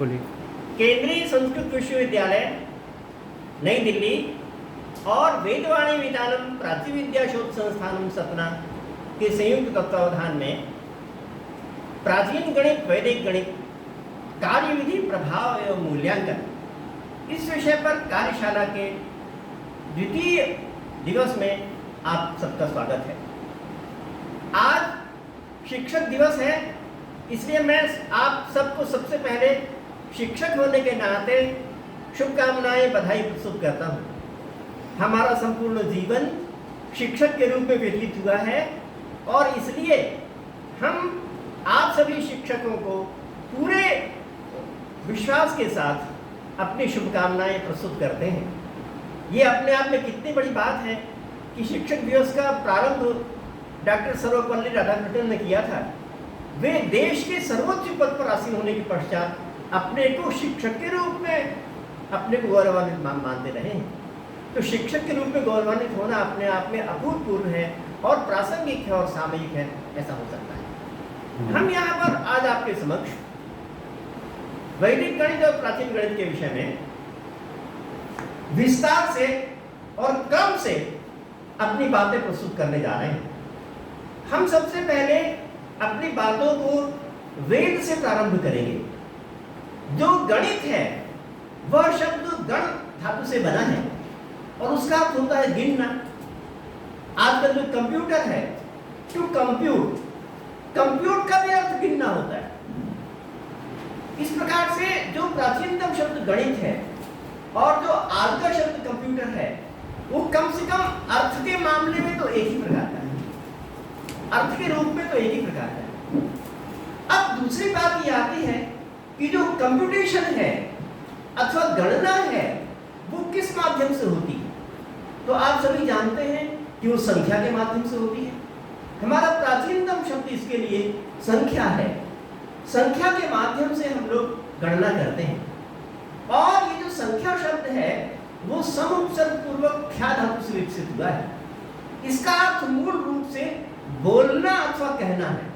बोलिए। केंद्रीय संस्कृत विश्वविद्यालय नई दिल्ली और वेदवाणी विधानम प्राची विद्या शोध संस्थानम सतना के संयुक्त तत्वावधान में प्राचीन गणित वैदिक गणित कार्यविधि प्रभाव एवं मूल्यांकन इस विषय पर कार्यशाला के द्वितीय दिवस में आप सबका स्वागत है। आज शिक्षक दिवस है, इसलिए मैं आप सबको सबसे पहले शिक्षक होने के नाते शुभकामनाएं बधाई प्रस्तुत करता हूँ। हमारा संपूर्ण जीवन शिक्षक के रूप में व्यतीत हुआ है और इसलिए हम आप सभी शिक्षकों को पूरे विश्वास के साथ अपनी शुभकामनाएं प्रस्तुत करते हैं। ये अपने आप में कितनी बड़ी बात है कि शिक्षक दिवस का प्रारंभ डॉक्टर सर्वपल्ली राधाकृष्णन ने किया था। वे देश के सर्वोच्च पद पर आसीन होने के पश्चात अपने को शिक्षक के रूप में अपने को गौरवान्वित मानते रहे हैं। तो शिक्षक के रूप में गौरवान्वित होना अपने आप में अभूतपूर्व है और प्रासंगिक है और सामयिक है, ऐसा हो सकता है। हम यहाँ पर आज आपके समक्ष वैदिक गणित और प्राचीन गणित के विषय में विस्तार से और क्रम से अपनी बातें प्रस्तुत करने जा रहे हैं। हम सबसे पहले अपनी बातों को वेद से प्रारंभ करेंगे। जो गणित है वह शब्द गण धातु से बना है और उसका अर्थ होता है गिनना। आजकल जो कंप्यूटर है, टू कंप्यूट, कंप्यूट का भी अर्थ गिनना होता है। इस प्रकार से जो प्राचीनतम शब्द गणित है और जो आज का शब्द कंप्यूटर है वो कम से कम अर्थ के मामले में तो एक ही प्रकार का है, अर्थ के रूप में तो एक ही प्रकार का है। अब दूसरी बात ये आती है कि जो कंप्यूटेशन है अथवा गणना है वो किस माध्यम से होती है। तो आप सभी जानते हैं कि वो संख्या के माध्यम से होती है। हमारा प्राचीनतम शब्द इसके लिए संख्या है। संख्या के माध्यम से हम लोग गणना करते हैं और ये जो संख्या शब्द है वो सम उपसर्ग पूर्वक ख्या धातु से विकसित हुआ है। इसका अर्थ मूल रूप से बोलना अथवा कहना है।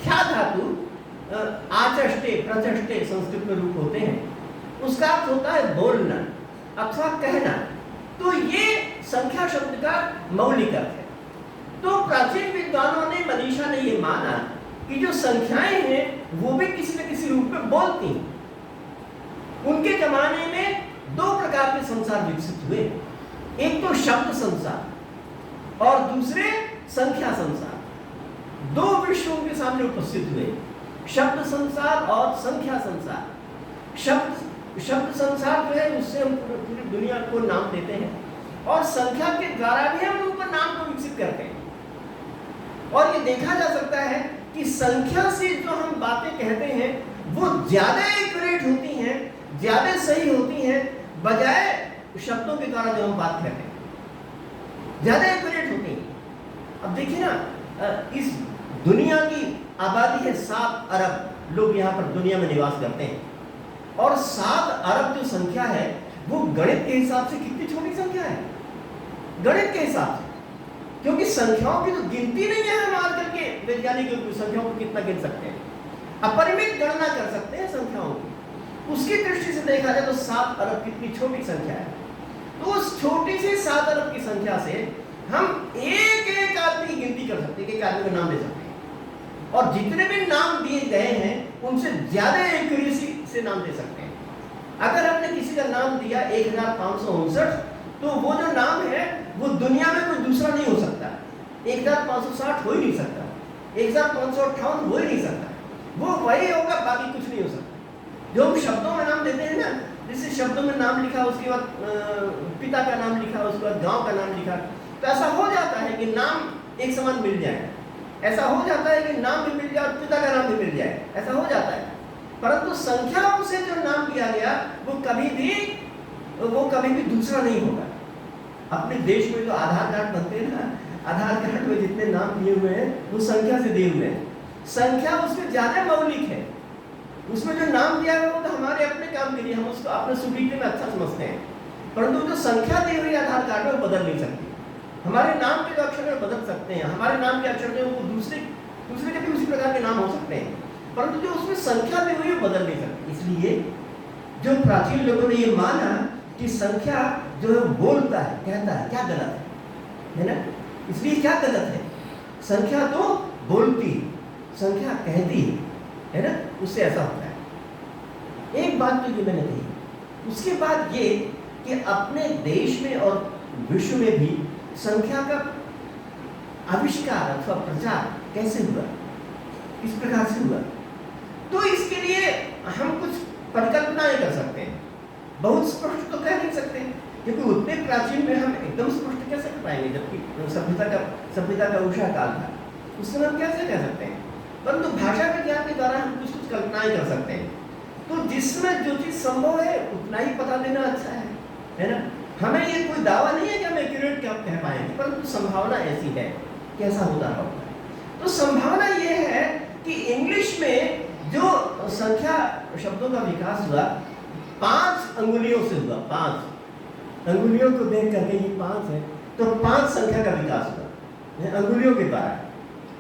ख्या धातु आचष्टे प्रचष्टे संस्कृत में रूप होते हैं, उसका अर्थ होता है बोलना अथवा कहना। तो ये संख्या शब्द का मौलिक अर्थ है। तो प्राचीन विद्वानों ने, मनीषा ने ये माना कि जो संख्याएं हैं वो भी किसी न किसी रूप में बोलती हैं। उनके जमाने में दो प्रकार के संसार विकसित हुए, एक तो शब्द संसार और दूसरे संख्या संसार। दो विश्व उनके सामने उपस्थित हुए, शब्द संसार और संख्या संसार। शब्द संसार जो है उससे हम पूरी दुनिया को नाम देते हैं और संख्या के द्वारा भी हम उन पर नाम को विकसित करते हैं। और ये देखा जा सकता है कि संख्या से जो हम बातें कहते हैं वो ज्यादा एक्यूरेट होती हैं, ज्यादा सही होती हैं बजाय शब्दों के द्वारा जो हम बात कहते हैं, ज्यादा एक्यूरेट होती हैं। अब देखिए ना, इस दुनिया की आबादी है 7 अरब लोग यहाँ पर दुनिया में निवास करते हैं और 7 अरब जो संख्या है वो गणित के हिसाब से कितनी छोटी संख्या है, गणित के हिसाब से। क्योंकि संख्याओं की तो गिनती नहीं है। हम आजकल के वैज्ञानिक संख्याओं को कितना गिन सकते हैं, अपरिमित गणना कर सकते हैं संख्याओं की। उसकी दृष्टि से देखा जाए तो 7 अरब कितनी छोटी संख्या है। तो उस छोटी सी 7 अरब की संख्या से हम एक एक आदमी की गिनती कर सकते हैं, एक आदमी का नाम ले सकते हैं और जितने भी नाम दिए गए हैं उनसे ज्यादा एक्यूरेसी से नाम दे सकते हैं। अगर हमने किसी का नाम दिया 1559 तो वो जो नाम है वो दुनिया में कोई दूसरा नहीं हो सकता। 1560 हो ही नहीं सकता, 1558 हो ही नहीं सकता, वो वही होगा, बाकी कुछ नहीं हो सकता। जो हम शब्दों में नाम देते हैं ना, जैसे शब्दों में नाम लिखा, उसके बाद पिता का नाम लिखा, उसके बाद गांव का नाम लिखा, तो ऐसा हो जाता है कि नाम एक समान मिल जाए। ऐसा हो जाता है कि नाम भी मिल जाए और पिता का नाम भी मिल जाए, ऐसा हो जाता है। परंतु संख्याओं से जो नाम दिया गया वो कभी भी दूसरा नहीं होगा। अपने देश में जो आधार कार्ड बनते हैं ना, आधार कार्ड में जितने नाम दिए हुए हैं वो संख्या से दिए हुए हैं। संख्या उसमें ज्यादा मौलिक है, उसमें जो नाम दिया है वो तो हमारे अपने काम के लिए, हम उसको अपने सुविधा में अच्छा समझते हैं। परंतु जो संख्या दी हुई आधार कार्ड में वो बदल नहीं सकती। हमारे नाम के जो अक्षर है बदल सकते हैं, हमारे नाम के अक्षर जो वो दूसरे के भी उसी प्रकार के नाम हो सकते हैं। परंतु जो उसमें संख्या दी हुई है बदल नहीं सकती। इसलिए जो प्राचीन लोगों ने ये माना कि संख्या जो है बोलता है, कहता है, क्या गलत है ना? इसलिए क्या गलत है? संख्या तो बोलती है, संख्या कहती है ना? उससे ऐसा होता है। एक बात तो ये मैंने कही। उसके बाद ये कि अपने देश में और विश्व में भी संख्या का आविष्कार अथवा प्रचार कैसे हुआ, किस प्रकार से हुआ, तो इसके लिए हम कुछ परिकल्पनाएं कर सकते हैं। बहुत स्पष्ट तो कह नहीं सकते, क्योंकि उतने प्राचीन में हम एकदम स्पष्ट कैसे कर पाएंगे, जबकि सभ्यता का उषा काल था, उस समय हम कैसे कह सकते हैं। परंतु भाषा विज्ञान के द्वारा हम कुछ कल्पनाएं कर सकते हैं। तो जिसमें जो चीज संभव है उतना ही पता देना अच्छा है ना? हमें ये कोई दावा नहीं है कि हम एक्यूरेट क्या कह पाएंगे, परंतु संभावना ऐसी है कि ऐसा होता होगा। तो संभावना ये है कि इंग्लिश में जो संख्या शब्दों का विकास हुआ 5 अंगुलियों से हुआ। 5 अंगुलियों को देख करके ये 5 है, तो 5 संख्या का विकास हुआ अंगुलियों के द्वारा।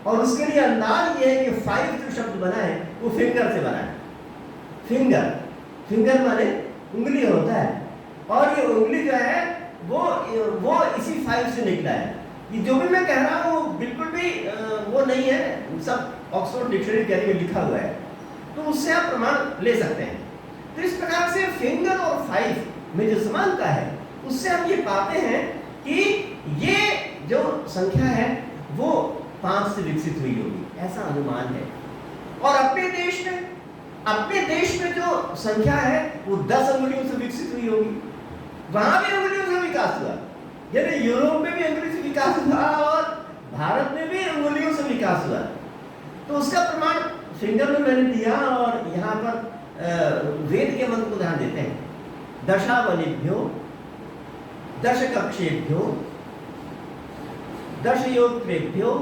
और उसके लिए अंदाज ये है कि 5 जो शब्द बना है वो फिंगर से बना है। फिंगर माने उंगली होता है, और ये उंगली जो है वो इसी 5 से निकला है। ये जो भी मैं कह रहा हूँ बिल्कुल भी वो नहीं है, सब ऑक्सफोर्ड डिक्शनरी में लिखा हुआ है, तो उससे आप प्रमाण ले सकते हैं। तो इस प्रकार से फिंगर और 5 में जो समानता है उससे हम ये पाते हैं कि ये जो संख्या है वो 5 से विकसित हुई होगी, ऐसा अनुमान है। और अपने देश में जो संख्या है वो 10 अंगुलियों से विकसित हुई होगी। वहां भी अंगुलियों से विकास हुआ, यानी यूरोप में भी अंगुली से विकास हुआ और भारत में भी अंगुलियों से विकास हुआ। तो उसका प्रमाण फिंगर में मैंने दिया, और यहाँ पर वेद के मंत्र को ध्यान देते हैं। दशावलिभ्यो दशकक्षेभ्यो दशयोत्रेभ्यो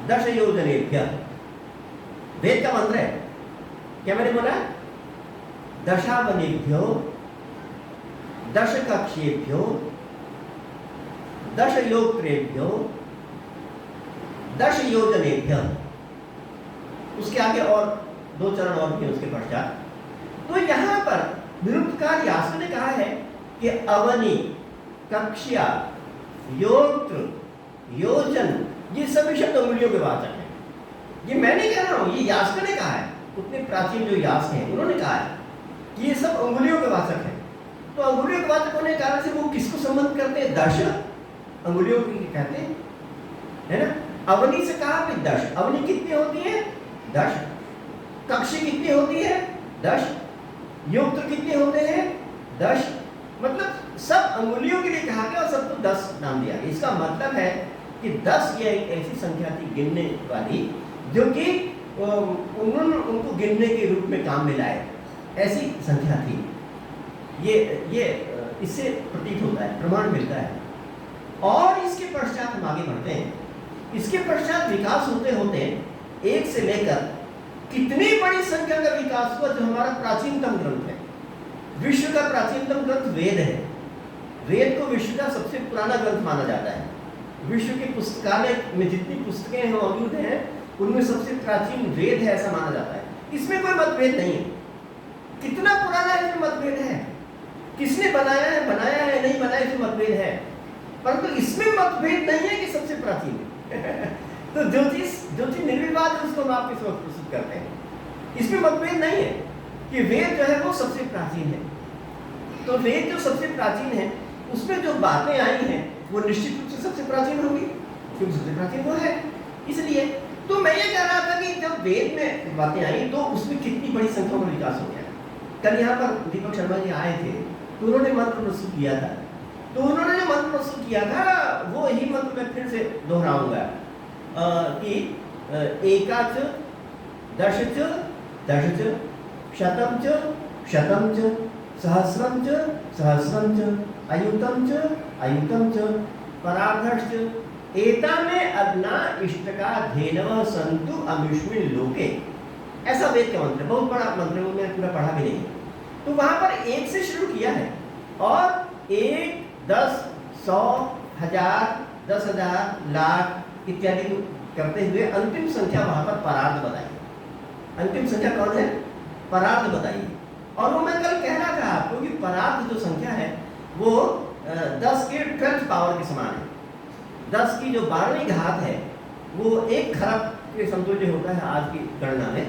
दशयोजनेभ्यः, वेद का मंत्र है। क्या मैंने बोला? दशावलिभ्यो दशकक्षेभ्यो दशयोत्रेभ्यो दशयोजनेभ्यः। उसके आगे और 2 चरण और भी उसके पश्चात। तो यहाँ पर निरुक्तकार यास्क ने कहा है कि अवनि, कक्ष्या, योत्र, योजन, ये सभी शब्द अंगुलियों के वाचक हैं। ये मैं नहीं कह रहा हूँ, ये यास्क ने कहा है। उतने प्राचीन जो यास्क हैं उन्होंने कहा है कि ये सब अंगुलियों के वाचक हैं। तो अंगुलियों के वाचक होने के कारण से वो किसको संबंध करते हैं? दश अंगुलियों की कहते हैं, है ना? अवनि से कहा कि 10। अवनि कितनी होती है? 10। कक्षी कितनी होती है? 10। योत्र कितने होते हैं? 10। मतलब सब अंगुलियों के लिए कहा गया और सबको 10 नाम दिया गया। इसका मतलब है कि 10 ये एक ऐसी संख्या थी गिनने वाली जो कि उन्होंने उनको गिनने के रूप में काम में लाए, ऐसी संख्या थी। ये इससे प्रतीत होता है, प्रमाण मिलता है। और इसके पश्चात हम आगे बढ़ते हैं। इसके पश्चात विकास होते होते 1 से लेकर कितनी बड़ी संख्या का विकास हुआ, जो हमारा प्राचीनतम ग्रंथ है। विश्व का प्राचीनतम ग्रंथ वेद है। वेद को विश्व का सबसे पुराना ग्रंथ माना जाता है। विश्व के पुस्तकालय में जितनी पुस्तकें मौजूद हैं उनमें सबसे प्राचीन वेद है, ऐसा माना जाता है। इसमें कोई मतभेद नहीं है। कितना पुराना है इसमें मतभेद है, किसने बनाया है नहीं बनाया इसमें मतभेद है, परंतु इसमें मतभेद नहीं है कि सबसे प्राचीन है। तो जो चीज निर्विवाद है उसको हम आपके समक्ष प्रस्तुत करते हैं। इसमें मतभेद नहीं है कि वेद जो है वो सबसे प्राचीन है। तो वेद जो सबसे प्राचीन है उसमें जो बातें आई हैं वो निश्चित रूप से सबसे प्राचीन होंगी, क्योंकि सबसे प्राचीन वो है। इसलिए तो मैं ये कह रहा था कि जब वेद में बातें आई तो उसमें कितनी बड़ी संख्या में विकास हो गया। कल यहाँ पर दीपक शर्मा जी आए थे तो उन्होंने मंत्र प्रस्तुत किया था। तो उन्होंने जो मंत्र प्रस्तुत किया था वो ही मंत्र मैं फिर से दोहराऊंगा कि एकाच दशच दशच शतम च सहस्रम च अयुतम च परार्धश्च एता में अग्ना इष्टका धेनव संतु अमिष्मिन लोके। ऐसा वेद का मंत्र, बहुत बड़ा मंत्र है, वो मैंने पूरा पढ़ा भी नहीं। तो वहां पर 1 से शुरू किया है और 1, 10, 100, 1000, 10,000, लाख इत्यादि करते हुए अंतिम संख्या वहां पर परार्ध बताई। अंतिम संख्या कौन है? परार्ध बताइए। और वो मैं कल कह रहा था आपको कि परार्ध जो संख्या है वो 10 के 12th पावर के समान है। 10 की जो 12वीं घात है वो 1 खरब के समतुल्य होता है आज की गणना में,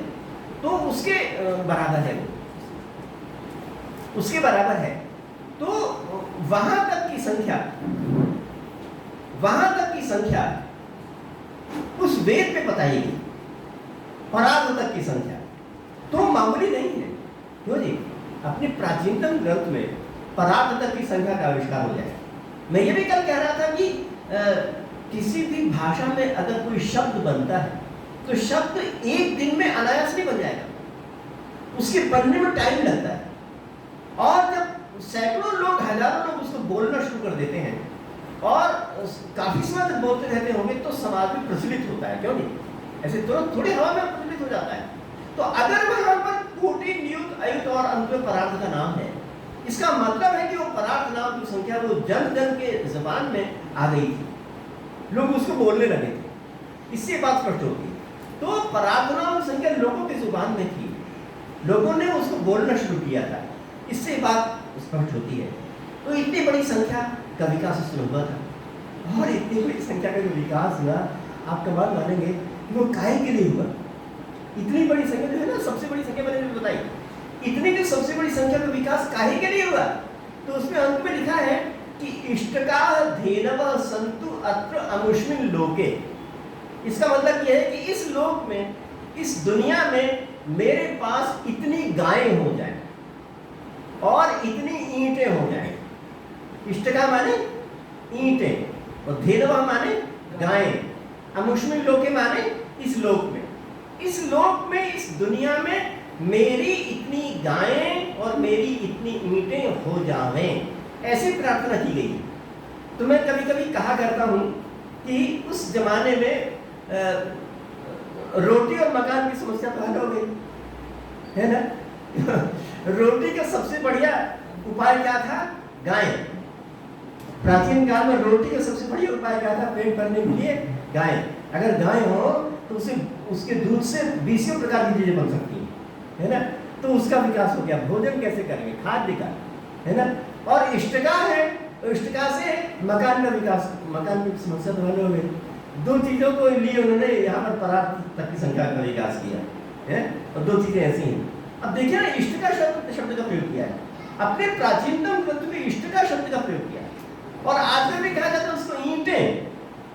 तो उसके बराबर है, वो उसके बराबर है। तो वहां तक की संख्या उस वेद में बताई गई, परार्ध तक की संख्या तो मामूली नहीं है। क्यों जी? अपने प्राचीनतम ग्रंथ में परार्ध तक की संख्या का आविष्कार हो जाए। मैं ये भी कल कह रहा था कि किसी भी भाषा में अगर कोई शब्द बनता है तो शब्द एक दिन में अनायास नहीं बन जाएगा, उसके बनने में टाइम लगता है। और जब सैकड़ों लोग, हजारों लोग उसको बोलना शुरू कर देते हैं और काफी समय तक बोलते रहते होंगे तो समाज में प्रचलित होता है। क्यों नहीं? ऐसे तुरंत थोड़ी हवा में प्रचलित हो जाता है। तो अगर वहां पर कोटि, नियुत, अयुत और अंत में परार्थ का नाम है, इसका मतलब है कि वो परार्थ नाम की संख्या वो जन जन के जबान में आ गई थी, लोग उसको बोलने लगे थे। इससे बात स्पष्ट होती है। तो परार्थ नाम संख्या लोगों की जुबान में थी, लोगों ने उसको बोलना शुरू किया था, इससे बात स्पष्ट होती है। तो इतनी बड़ी संख्या का विकास उसमें हुआ था। और इतनी बड़ी संख्या का जो विकास हुआ, आप कमाल मानेंगे वो काहे के लिए हुआ? इतनी बड़ी संख्या जो है ना, सबसे बड़ी संख्या मैंने बताई, इतनी जो सबसे बड़ी संख्या का विकास काहे के लिए हुआ? तो उसमें अंत में लिखा है कि इष्टका धेनव संतु अत्र अमुष्मिन लोके। इसका मतलब यह है कि इस लोक में, इस दुनिया में मेरे पास इतनी गायें हो जाएं और इतनी ईंटें हो जाएं। इष्टका माने ईंटें और धेनव माने गायें, अमुष्मिन लोके माने इस लोक में, इस लोक में, इस दुनिया में मेरी इतनी गायें और मेरी इतनी ईंटें हो जावें, ऐसी प्रार्थना की गई। तो मैं कभी कभी कहा करता हूं कि उस जमाने में रोटी और मकान की समस्या तो हल हो गई है ना। रोटी का सबसे बढ़िया उपाय क्या था? गाय। प्राचीन काल में रोटी का सबसे बढ़िया उपाय क्या था? पेट भरने के लिए गाय। अगर गाय हो तो उसे, उसके दूध से 20 प्रकार की चीजें बन सकती है ना। तो उसका विकास हो गया। भोजन कैसे करेंगे? खाद्य का, है ना। और इष्टका है, तो इष्टका से मकान का विकास, मकान की समस्या तो हल हो गई। 2 चीजों को लिए उन्होंने यहाँ पर परार्थ तक की संख्या का विकास किया है। और 2 चीजें ऐसी हैं। अब देखिए ना, इष्टका शब्द का प्रयोग किया है, अपने प्राचीनतम ग्रंथ में इष्टका शब्द का प्रयोग किया है। और आज में भी कहा जाता है उसको ईंटें,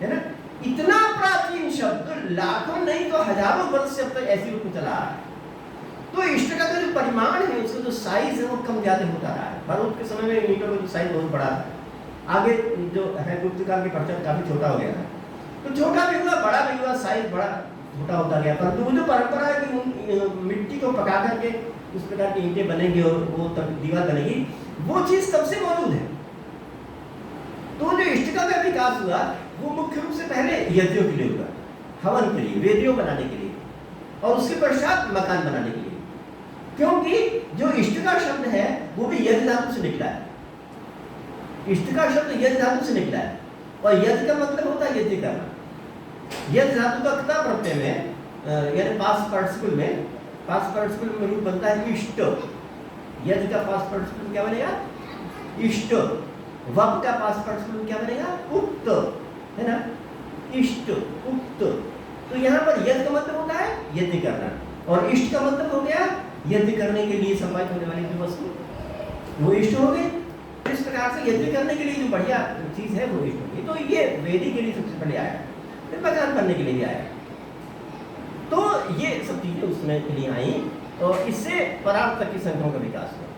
है ना। इतना प्राचीन शब्द लाखों नहीं तो हजारों वर्ष से अब तक ऐसी रूप में चला रहा है। तो इष्टका का जो परिमाण है, उसका जो साइज है वो कम ज्यादा होता रहा है। फरूक के समय में ईंटों का जो साइज बहुत बड़ा था, आगे जो है गुप्त काल के पश्चात काफी छोटा हो गया था। तो छोटा भी हुआ, बड़ा भी हुआ, साइज बड़ा छोटा होता गया। परंतु वो जो परंपरा है कि मिट्टी को पका करके उस प्रकार की ईंटें बनेंगी और वो तक दीवार बनेगी, वो चीज तब से मौजूद है। तो जो इष्टका का विकास हुआ वो मुख्य रूप से पहले यज्ञों के लिए हुआ, हवन के लिए, वेदियों बनाने के लिए, और उसके पश्चात मकान बनाने के लिए। क्योंकि जो इष्टका शब्द है वो भी यज्ञ धातु से निकला है। इष्टका शब्द यज्ञ धातु से निकला है, और यज्ञ का मतलब होता है यज्ञ करना। यज्ञ धातु का क्ता प्रत्यय में, यानी पास्ट पार्टिसिपल में, पास्ट पार्टिसिपल में रूप बनता है इष्ट। यज्ञ का पास्ट पार्टिसिपल क्या बनेगा? इष्ट। वप का पास्ट पार्टिसिपल क्या बनेगा? उक्त, है ना। इष्ट, उक्त। तो यहाँ पर यज्ञ का मतलब होता है यज्ञ करना, और इष्ट का मतलब हो गया यज्ञ करने के लिए संपादित होने वाली जो वस्तु, वो इष्ट हो गई। इस प्रकार से यज्ञ करने के लिए जो बढ़िया चीज है वो इष्ट हो गई। तो ये वेदी के लिए सबसे पहले आया, फिर मकान बनने के लिए भी आया। तो ये सब चीजें उस समय के लिए आई, और इससे परार्थ तक की संख्याओं का विकास हुआ।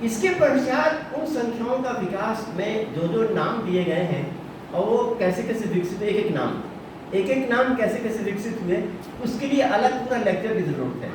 इसके पश्चात उन संख्याओं का विकास में जो जो नाम दिए गए हैं और वो कैसे कैसे विकसित हुए, एक एक नाम कैसे कैसे विकसित हुए, उसके लिए अलग पूरा लेक्चर की जरूरत है।